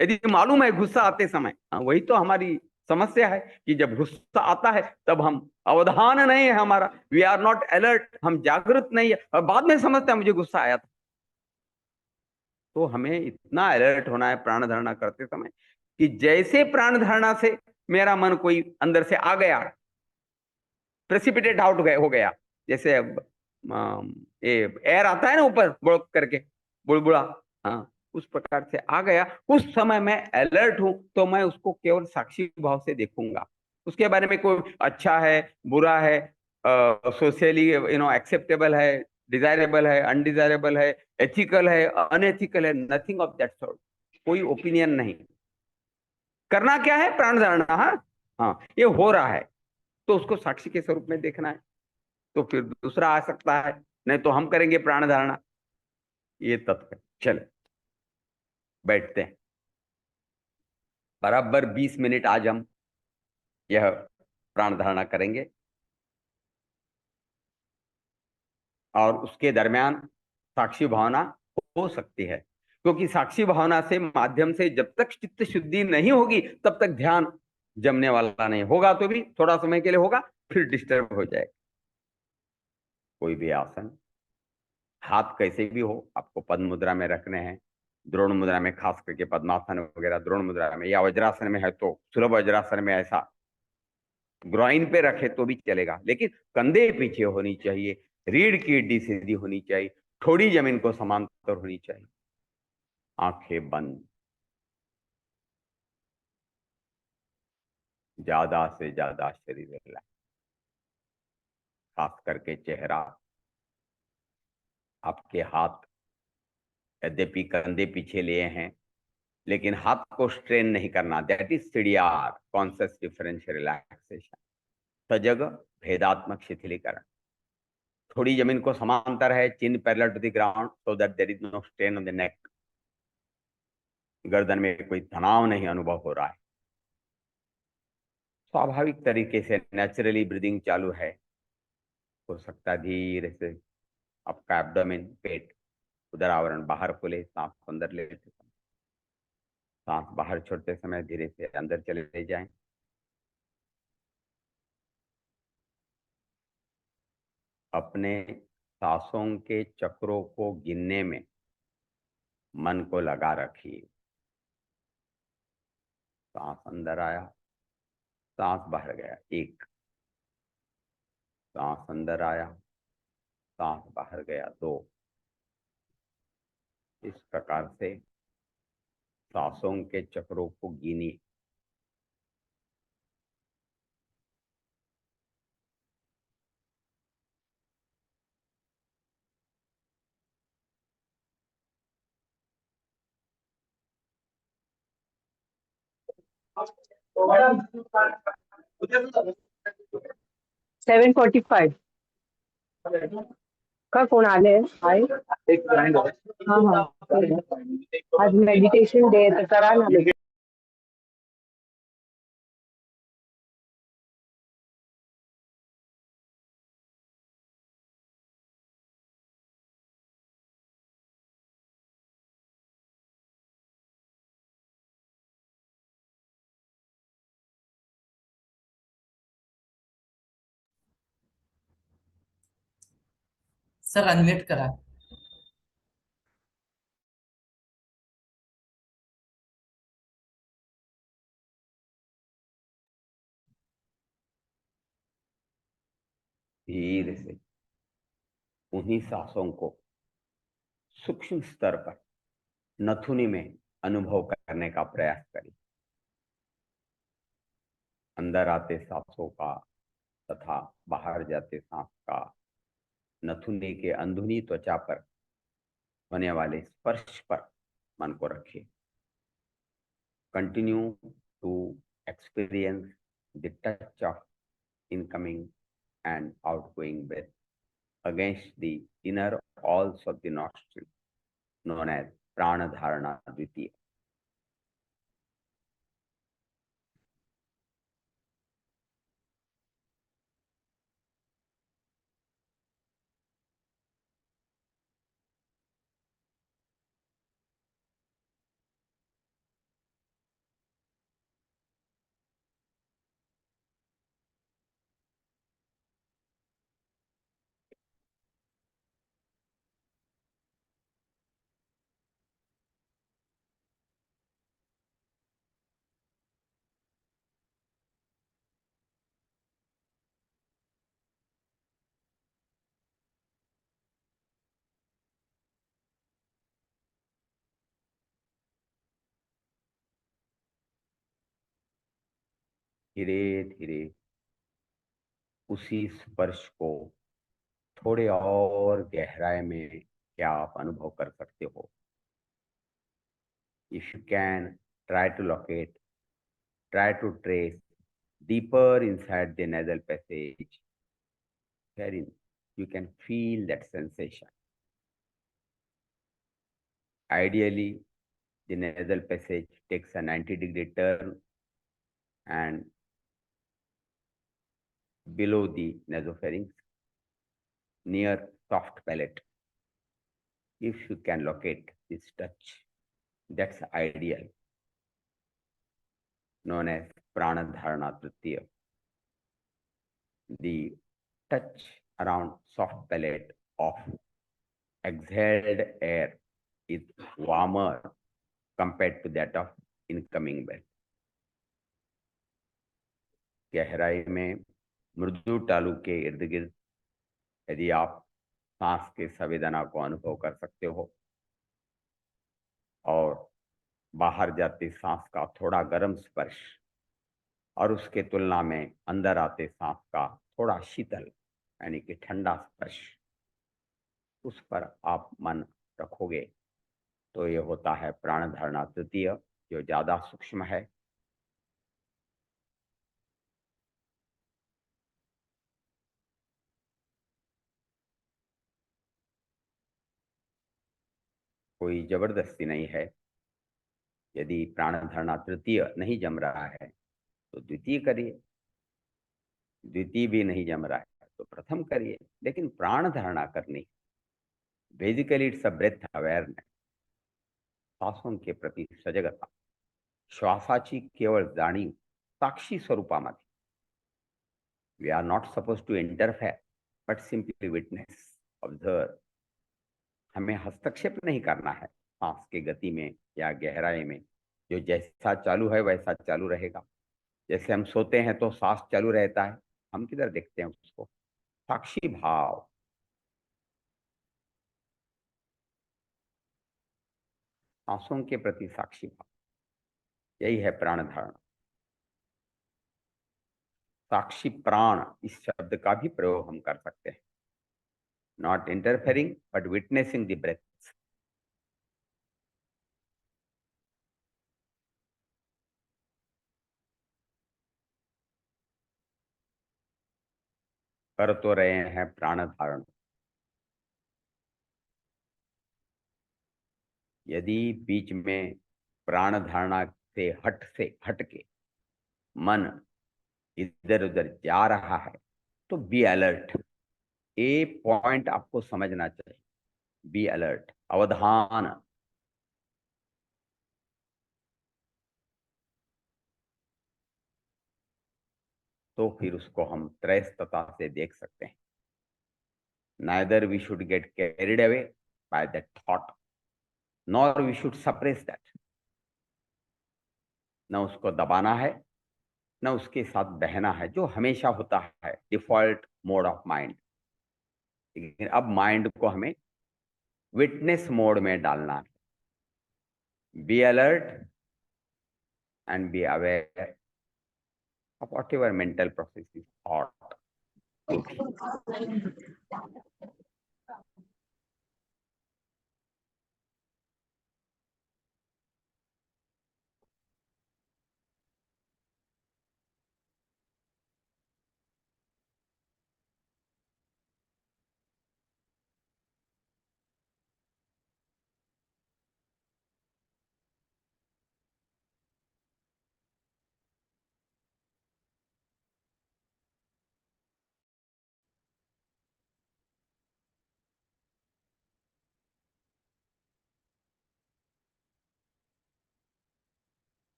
S1: यदि मालूम है गुस्सा आते समय। हाँ, वही तो हमारी समस्या है कि जब गुस्सा आता है तब हम अवधान नहीं है हमारा, वी आर नॉट अलर्ट, हम जागृत नहीं है, और बाद में समझते हैं मुझे गुस्सा आया था। तो हमें इतना अलर्ट होना है प्राण धारणा करते समय कि जैसे प्राण धारणा से मेरा मन कोई अंदर से आ गया, प्रेसिपिटेट आउट हो गया, जैसे अब ये एयर आता है ना ऊपर बुड़क करके, बुलबुला, हाँ उस प्रकार से आ गया, उस समय मैं अलर्ट हूं, तो मैं उसको केवल साक्षी भाव से देखूंगा। उसके बारे में कोई अच्छा है, बुरा है, सोशली एक्सेप्टेबल है, डिजायरेबल है, अनडिजायरेबल है, एथिकल है, अनएथिकल है, नथिंग ऑफ दैट सॉर्ट। कोई ओपिनियन नहीं। करना क्या है, प्राण धारणा। हाँ हाँ, ये हो रहा है तो उसको साक्षी के स्वरूप में देखना है। तो फिर दूसरा आ सकता है, नहीं तो हम करेंगे प्राण धारणा। ये तत्व है। चले बैठते हैं। बराबर 20 मिनट आज हम यह प्राण धारणा करेंगे, और उसके दरमियान साक्षी भावना हो सकती है। क्योंकि साक्षी भावना से माध्यम से जब तक चित्त शुद्धि नहीं होगी तब तक ध्यान जमने वाला नहीं होगा। तो भी थोड़ा समय के लिए होगा, फिर डिस्टर्ब हो जाएगा। कोई भी आसन, हाथ कैसे भी हो, आपको पद्म मुद्रा में रखने हैं, द्रोण मुद्रा में, खास करके पद्मासन वगैरह द्रोण मुद्रा में, या वज्रासन में है तो सुलभ वज्रासन में ऐसा ग्रोइन पे रखे तो भी चलेगा, लेकिन कंधे पीछे होनी चाहिए, रीढ़ की हड्डी सीधी होनी चाहिए, थोड़ी जमीन को समांतर होनी चाहिए, आंखें बंद, ज्यादा से ज्यादा शरीर हिला, खास करके चेहरा। आपके हाथ यद्यपि कंधे पीछे लिए हैं, लेकिन हाथ को स्ट्रेन नहीं करना, that is CDR, conscious differential relaxation, सजग भेदात्मक शिथिलीकरण। थोड़ी जमीन को समांतर है, chin parallel to the ground, so that there is no strain on the neck. गर्दन में कोई तनाव नहीं अनुभव हो रहा है, स्वाभाविक तरीके से नेचुरली ब्रीदिंग चालू है। हो सकता है धीरे से आपका एब्डोमेन, पेट, उदर आवरण बाहर खोले, सांस अंदर लेते समय, सांस बाहर छोड़ते समय धीरे से अंदर चले जाएं। अपने सांसों के चक्रों को गिनने में मन को लगा रखिए। सांस अंदर आया, सांस बाहर गया, एक, सांस अंदर आया, सांस बाहर गया, दो। इस प्रकार से सांसों के चक्रों को गिनिए।
S2: 7:45 का कोण आले आहे? हाँ हाँ, आज मेडिटेशन डे है तो करा ना।
S3: सर अनम्यूट करा।
S1: धीरे से उन्हीं सांसों को सूक्ष्म स्तर पर नथुनी में अनुभव करने का प्रयास करें। अंदर आते सांसों का तथा बाहर जाते सांस का नथुनी के अंदरूनी त्वचा पर होने वाले स्पर्श पर मन को रखिए। Continue to experience the touch of incoming and outgoing breath against the inner walls of the nostril, known as pranadharana dvitiya. धीरे धीरे उसी स्पर्श को थोड़े और गहराई में क्या आप अनुभव कर सकते हो? If you can, try to locate, try to trace deeper inside the nasal passage, wherein you can feel that sensation. Ideally, the nasal passage takes a 90-degree turn and below the nasopharynx, near soft palate. If you can locate this touch, that's ideal, known as Pranadharana Tritiya. The touch around soft palate of exhaled air is warmer compared to that of incoming breath. गहराई में मृदु तालु के इर्द गिर्द यदि आप सांस के संवेदना को अनुभव कर सकते हो और बाहर जाते सांस का थोड़ा गर्म स्पर्श और उसके तुलना में अंदर आते सांस का थोड़ा शीतल यानी कि ठंडा स्पर्श, उस पर आप मन रखोगे तो ये होता है प्राणधारणा तृतीय, जो ज्यादा सूक्ष्म है। कोई जबरदस्ती नहीं है। यदि प्राणधारणा तृतीय नहीं जम रहा है तो द्वितीय करिए, द्वितीय भी नहीं जम रहा है तो प्रथम करिए, लेकिन प्राण धारणा करनी। Basically it's a breath awareness, श्वासों के प्रति सजगता, श्वासाची केवळ जाणीव साक्षी स्वरूपामध्ये। We are not suppose to interfere but simply witness, observe. हमें हस्तक्षेप नहीं करना है सांस की गति में या गहराई में। जो जैसा चालू है वैसा चालू रहेगा। जैसे हम सोते हैं तो सांस चालू रहता है, हम किधर देखते हैं उसको? साक्षी भाव, सांसों के प्रति साक्षी भाव, यही है प्राण धारणा। साक्षी प्राण इस शब्द का भी प्रयोग हम कर सकते हैं। Not interfering but witnessing the breath. कर तो रहे हैं प्राण धारण। यदि बीच में प्राण धारणा से हट के मन इधर उधर जा रहा है तो बी अलर्ट। ए पॉइंट आपको समझना चाहिए, बी अलर्ट, अवधान। तो फिर उसको हम त्रैस्तता से देख सकते हैं। Neither we should get carried away by that thought, nor we should suppress that. न उसको दबाना है, न उसके साथ बहना है, जो हमेशा होता है डिफॉल्ट मोड ऑफ माइंड। लेकिन अब माइंड को हमें विटनेस मोड में डालना है। Be alert and be aware of whatever mental process is thought to be.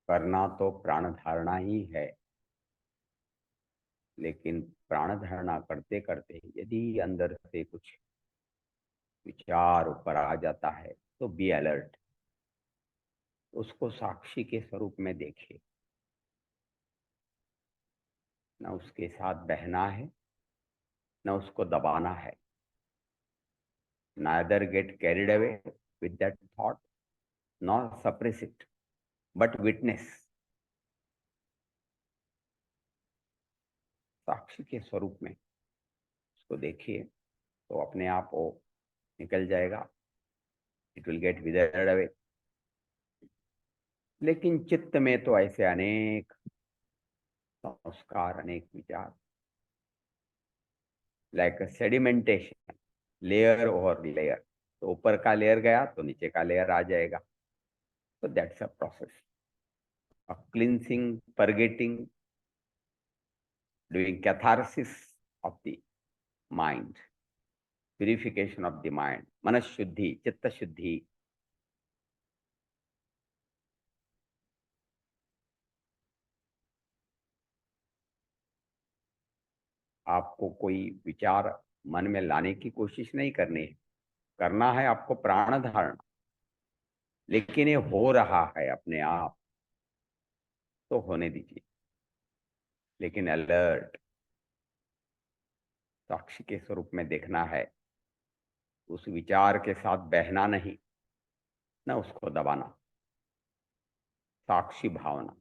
S1: करना तो प्राण धारणा ही है, लेकिन प्राण धारणा करते करते यदि अंदर से कुछ विचार ऊपर आ जाता है तो बी अलर्ट, उसको साक्षी के स्वरूप में देखिए। न उसके साथ बहना है, न उसको दबाना है। neither get carried away with that thought nor suppress it, but witness। साक्षी के स्वरूप में उसको देखिए तो अपने आप वो निकल जाएगा, it will get withered away. लेकिन चित्त में तो ऐसे अनेक संस्कार, अनेक विचार, like sedimentation, layer over layer. तो ऊपर का लेयर गया तो नीचे का लेयर आ जाएगा। तो that's a process of cleansing, forgetting, doing catharsis of the mind, purification of the mind, मन शुद्धि, चित्त शुद्धि। आपको कोई विचार मन में लाने की कोशिश नहीं करनी है, करना है आपको प्राण धारण। लेकिन ये हो रहा है अपने आप, तो होने दीजिए, लेकिन अलर्ट, साक्षी के स्वरूप में देखना है। उस विचार के साथ बहना नहीं, न उसको दबाना, साक्षी भावना।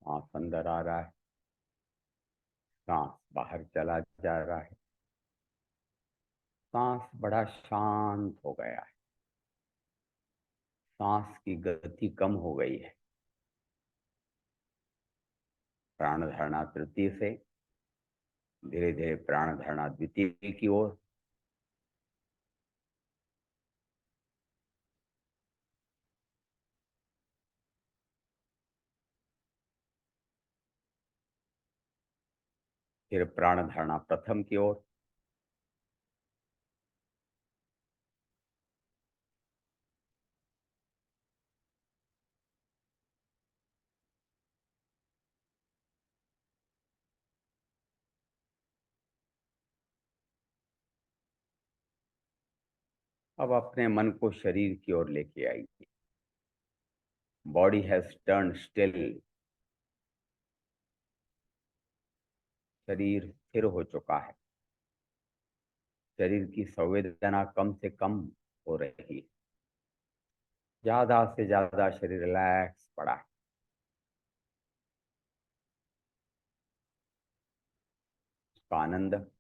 S1: सांस अंदर आ रहा है, सांस बाहर चला जा रहा है। सांस बड़ा शांत हो गया है, सांस की गति कम हो गई है। प्राण धारणा तृतीय से धीरे धीरे प्राण धारणा द्वितीय की ओर। फिर प्राण धारणा प्रथम की ओर। अब अपने मन को शरीर की ओर लेके आइए। Body has turn still. शरीर स्थिर हो चुका है। शरीर की संवेदना कम से कम हो रही है। ज्यादा से ज्यादा शरीर रिलैक्स पड़ा है। उसका आनंद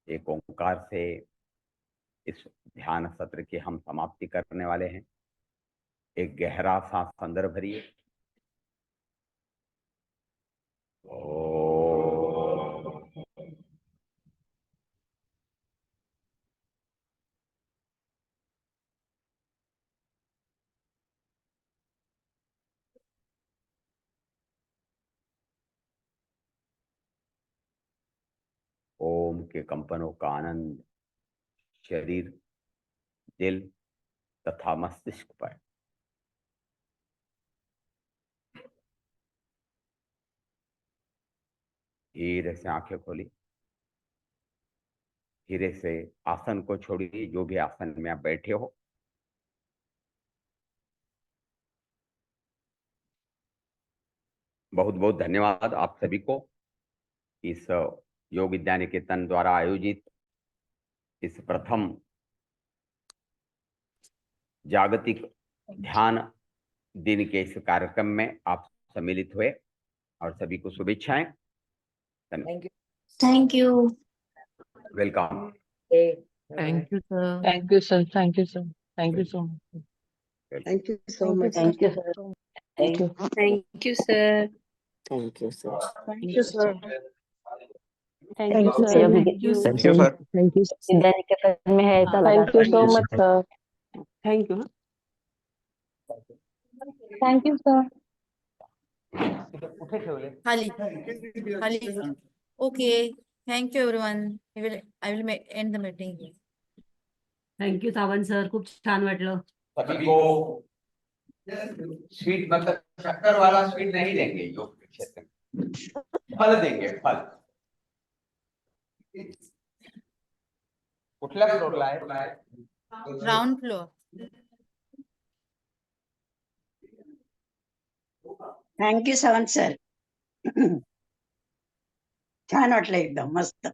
S1: एक ओंकार से इस ध्यान सत्र की हम समाप्ति करने वाले हैं। एक गहरा सांस अंदर भरिए। ओम के कंपनों का आनंद शरीर, दिल तथा मस्तिष्क पर। धीरे से आंखें खोली। धीरे से आसन को छोड़िए, जो भी आसन में आप बैठे हो बहुत बहुत धन्यवाद आप सभी को इस योग विद्या निकेतन द्वारा आयोजित इस प्रथम जागतिक ध्यान दिन के इस कार्यक्रम में आप सम्मिलित हुए और सभी को शुभेच्छाएं।
S3: Thank you.
S1: Welcome.
S4: Thank you, sir.
S2: Thank you, sir. Thank you, sir. Thank you so much.
S5: Thank you so much.
S2: Thank you, sir. Thank you.
S3: Thank you, sir.
S5: Thank you, sir.
S2: Thank you, sir.
S4: Thank
S2: Thank
S4: you,
S2: you,
S4: sir.
S2: sir.
S4: Thank you.
S6: Thank you, sir.
S2: Thank you. Vidyaniketan में है ऐसा लगा।
S4: Thank you so much,
S2: sir.
S4: Thank you.
S2: Thank you, sir.
S3: Hali. Okay. Thank you, everyone. I will end the meeting.
S4: Thank you Sawant sir, खूप छान वाटलं.
S1: सभी को sweet मतलब शक्कर वाला स्वीट नहीं देंगे योग के क्षेत्र में, फल देंगे, फल। कुठल्या फ्लोरला आहे?
S3: Ground floor.
S5: Thank you Sawant sir. छान वाटलं एकदम मस्त.